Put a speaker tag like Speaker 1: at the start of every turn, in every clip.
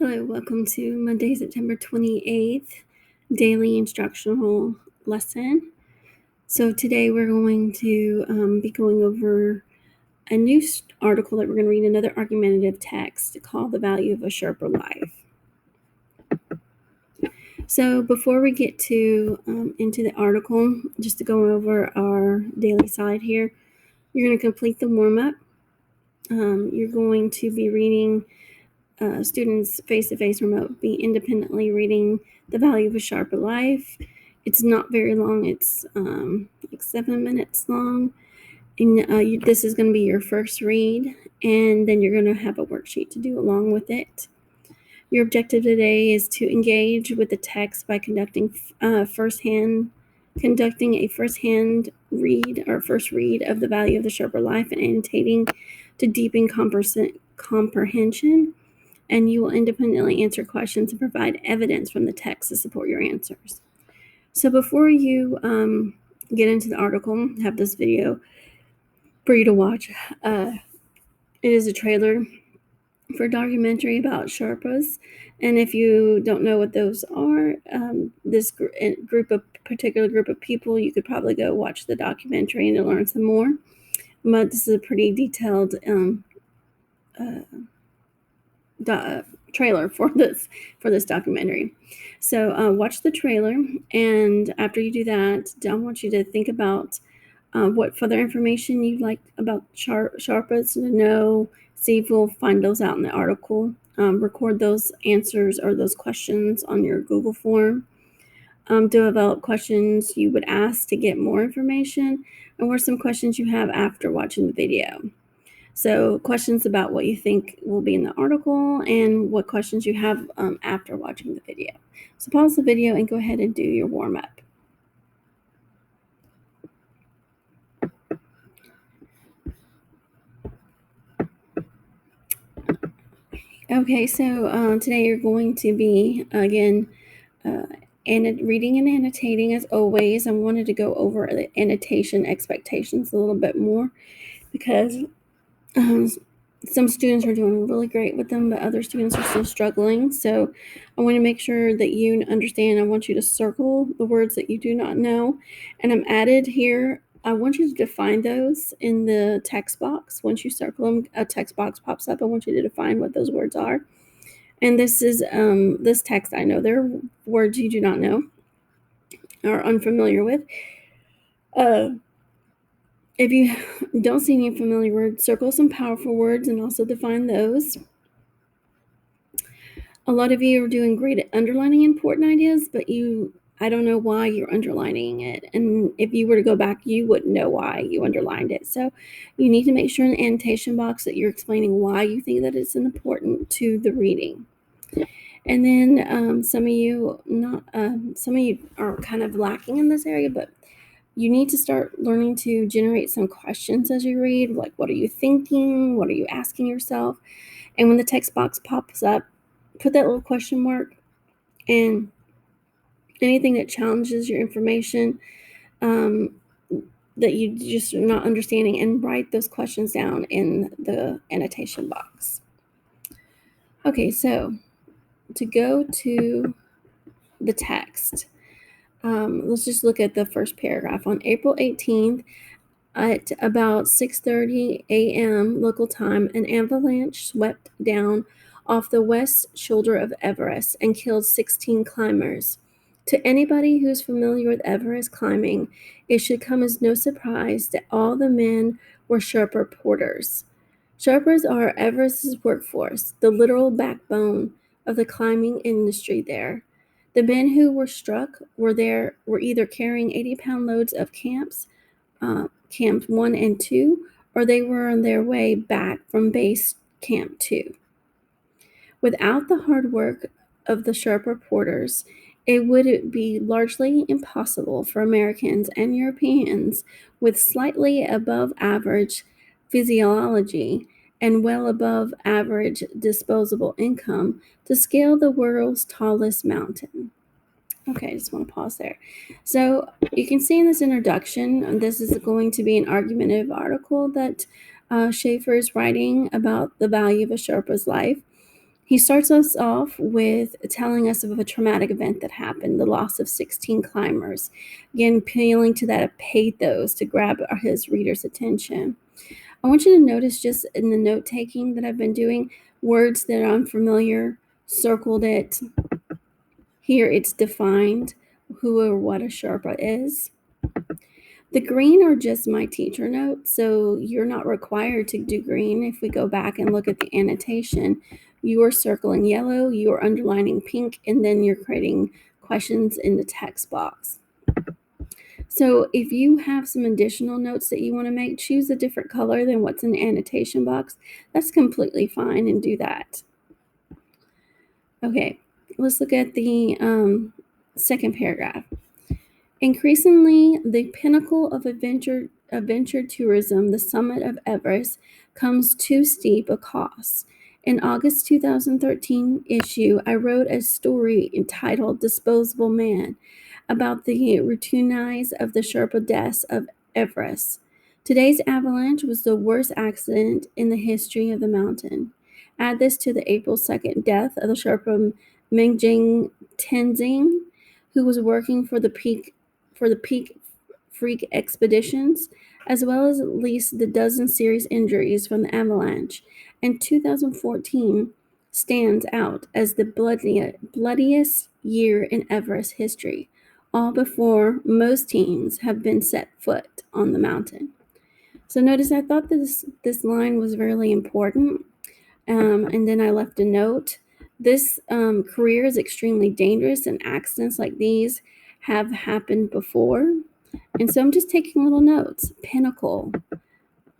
Speaker 1: Hello, welcome to Monday, September 28th, daily instructional lesson. So today we're going to be going over a new article that we're going to read, another argumentative text called The Value of a Sharper Life. So before we get to into the article, just to go over our daily side here, you're going to complete the warm-up. You're going to be reading students face-to-face remote, be independently reading The Value of a Sharper Life. It's not very long. It's like 7 minutes long. And this is going to be your first read, and then you're going to have a worksheet to do along with it. Your objective today is to engage with the text by conducting a first-hand read or first read of The Value of the Sharper Life and annotating to deepen comprehension. And you will independently answer questions and provide evidence from the text to support your answers. So before you get into the article, I have this video for you to watch. It is a trailer for a documentary about Sherpas. And if you don't know what those are, this particular group of people, you could probably go watch the documentary and learn some more. But this is a pretty detailed trailer for this documentary. So watch the trailer, and after you do that, I want you to think about what further information you'd like about Sharpas to know. See if we'll find those out in the article. Record those answers or those questions on your Google form. Develop questions you would ask to get more information, and what are some questions you have after watching the video. So questions about what you think will be in the article and what questions you have after watching the video. So pause the video and go ahead and do your warm-up. Okay, so today you're going to be, again, reading and annotating as always. I wanted to go over the annotation expectations a little bit more because some students are doing really great with them, but other students are still struggling. So I want to make sure that you understand. I want you to circle the words that you do not know. And I'm added here. I want you to define those in the text box. Once you circle them, a text box pops up. I want you to define what those words are. And this is this text. I know there are words you do not know or unfamiliar with. If you don't see any familiar words, circle some powerful words and also define those. A lot of you are doing great at underlining important ideas, but I don't know why you're underlining it. And if you were to go back, you wouldn't know why you underlined it. So you need to make sure in the annotation box that you're explaining why you think that it's important to the reading. And then some of you are kind of lacking in this area, but you need to start learning to generate some questions as you read, like what are you thinking? What are you asking yourself? And when the text box pops up, put that little question mark, and anything that challenges your information that you just are not understanding, and write those questions down in the annotation box. Okay, so to go to the text, let's just look at the first paragraph. On April 18th, at about 6:30 a.m. local time, an avalanche swept down off the west shoulder of Everest and killed 16 climbers. To anybody who's familiar with Everest climbing, it should come as no surprise that all the men were Sherpa porters. Sherpas are Everest's workforce, the literal backbone of the climbing industry there. The men who were struck were either carrying 80-pound loads of camps 1 and 2, or they were on their way back from base camp 2. Without the hard work of the Sherpa porters, it would be largely impossible for Americans and Europeans with slightly above average physiology and well above average disposable income to scale the world's tallest mountain. Okay, I just want to pause there. So you can see in this introduction, this is going to be an argumentative article that Schaefer is writing about the value of a Sherpa's life. He starts us off with telling us of a traumatic event that happened, the loss of 16 climbers. Again, appealing to that pathos to grab his reader's attention. I want you to notice just in the note taking that I've been doing, words that are unfamiliar, circled it. Here it's defined who or what a Sherpa is. The green are just my teacher notes, so you're not required to do green. If we go back and look at the annotation, you are circling yellow, you are underlining pink, and then you're creating questions in the text box. So if you have some additional notes that you want to make, choose a different color than what's in the annotation box. That's completely fine, and do that. Okay, let's look at the second paragraph. Increasingly, the pinnacle of adventure tourism, the summit of Everest, comes too steep a cost. In August 2013 issue, I wrote a story entitled Disposable Man about the routinize of the Sherpa deaths of Everest. Today's avalanche was the worst accident in the history of the mountain. Add this to the April 2nd death of the Sherpa Mingjing Tenzing, who was working for the Peak Freak expeditions, as well as at least the dozen serious injuries from the avalanche. And 2014 stands out as the bloodiest year in Everest history, all before most teens have been set foot on the mountain. So notice I thought this line was really important, and then I left a note. This career is extremely dangerous, and accidents like these have happened before. And so I'm just taking little notes. Pinnacle,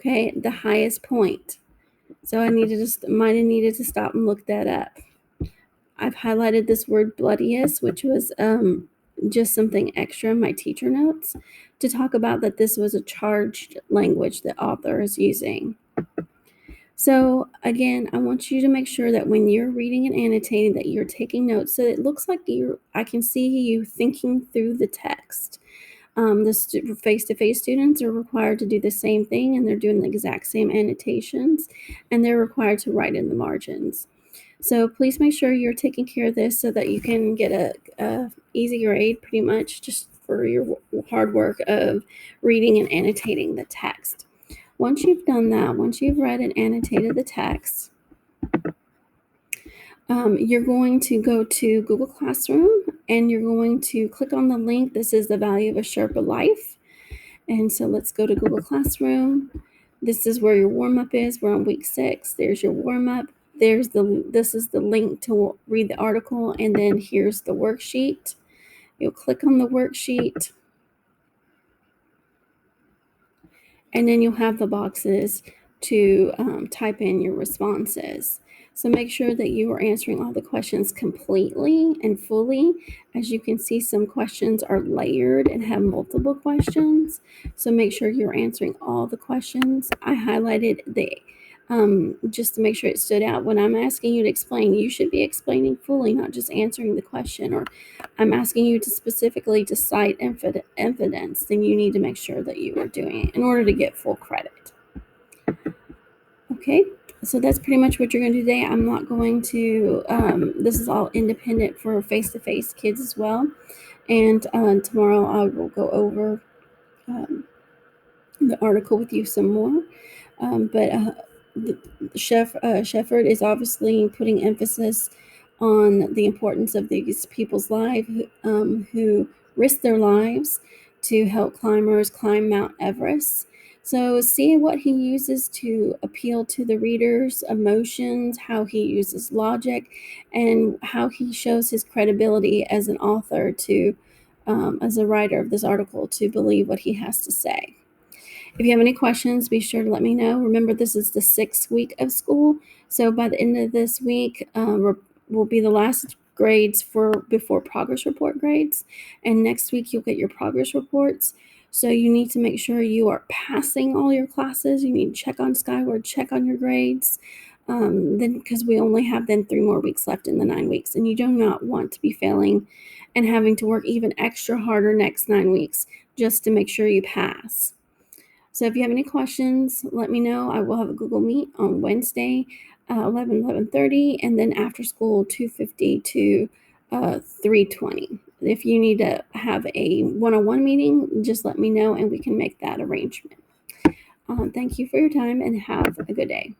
Speaker 1: okay, the highest point. So might have needed to stop and look that up. I've highlighted this word bloodiest, which was just something extra in my teacher notes to talk about that this was a charged language the author is using. So again, I want you to make sure that when you're reading and annotating that you're taking notes so it looks like I can see you thinking through the text. The face-to-face students are required to do the same thing, and they're doing the exact same annotations, and they're required to write in the margins. So please make sure you're taking care of this so that you can get a easy grade pretty much just for your hard work of reading and annotating the text. Once you've done that, once you've read and annotated the text, you're going to go to Google Classroom and you're going to click on the link. This is the value of a Sherpa life. And so let's go to Google Classroom. This is where your warm-up is. We're on week 6. There's your warm-up. This is the link to read the article, and then here's the worksheet. You'll click on the worksheet, and then you'll have the boxes to type in your responses. So make sure that you are answering all the questions completely and fully. As you can see, some questions are layered and have multiple questions. So make sure you're answering all the questions. I highlighted just to make sure it stood out. When I'm asking you to explain, you should be explaining fully, not just answering the question. Or I'm asking you to specifically to cite evidence, then you need to make sure that you are doing it in order to get full credit. Okay, so that's pretty much what you're going to do today. I'm not going to, this is all independent for face-to-face kids as well. And tomorrow I will go over the article with you some more. Shefford is obviously putting emphasis on the importance of these people's lives who risk their lives to help climbers climb Mount Everest. So see what he uses to appeal to the reader's emotions, how he uses logic, and how he shows his credibility as an author as a writer of this article to believe what he has to say. If you have any questions, be sure to let me know. Remember, this is the 6th week of school. So by the end of this week will be the last grades before progress report grades. And next week, you'll get your progress reports. So you need to make sure you are passing all your classes. You need to check on Skyward, check on your grades. Then because we only have then 3 more weeks left in the 9 weeks. And you do not want to be failing and having to work even extra harder next 9 weeks just to make sure you pass. So if you have any questions, let me know. I will have a Google Meet on Wednesday 11:30, and then after school 2:50 to 3:20. If you need to have a one-on-one meeting, just let me know and we can make that arrangement. Thank you for your time and have a good day.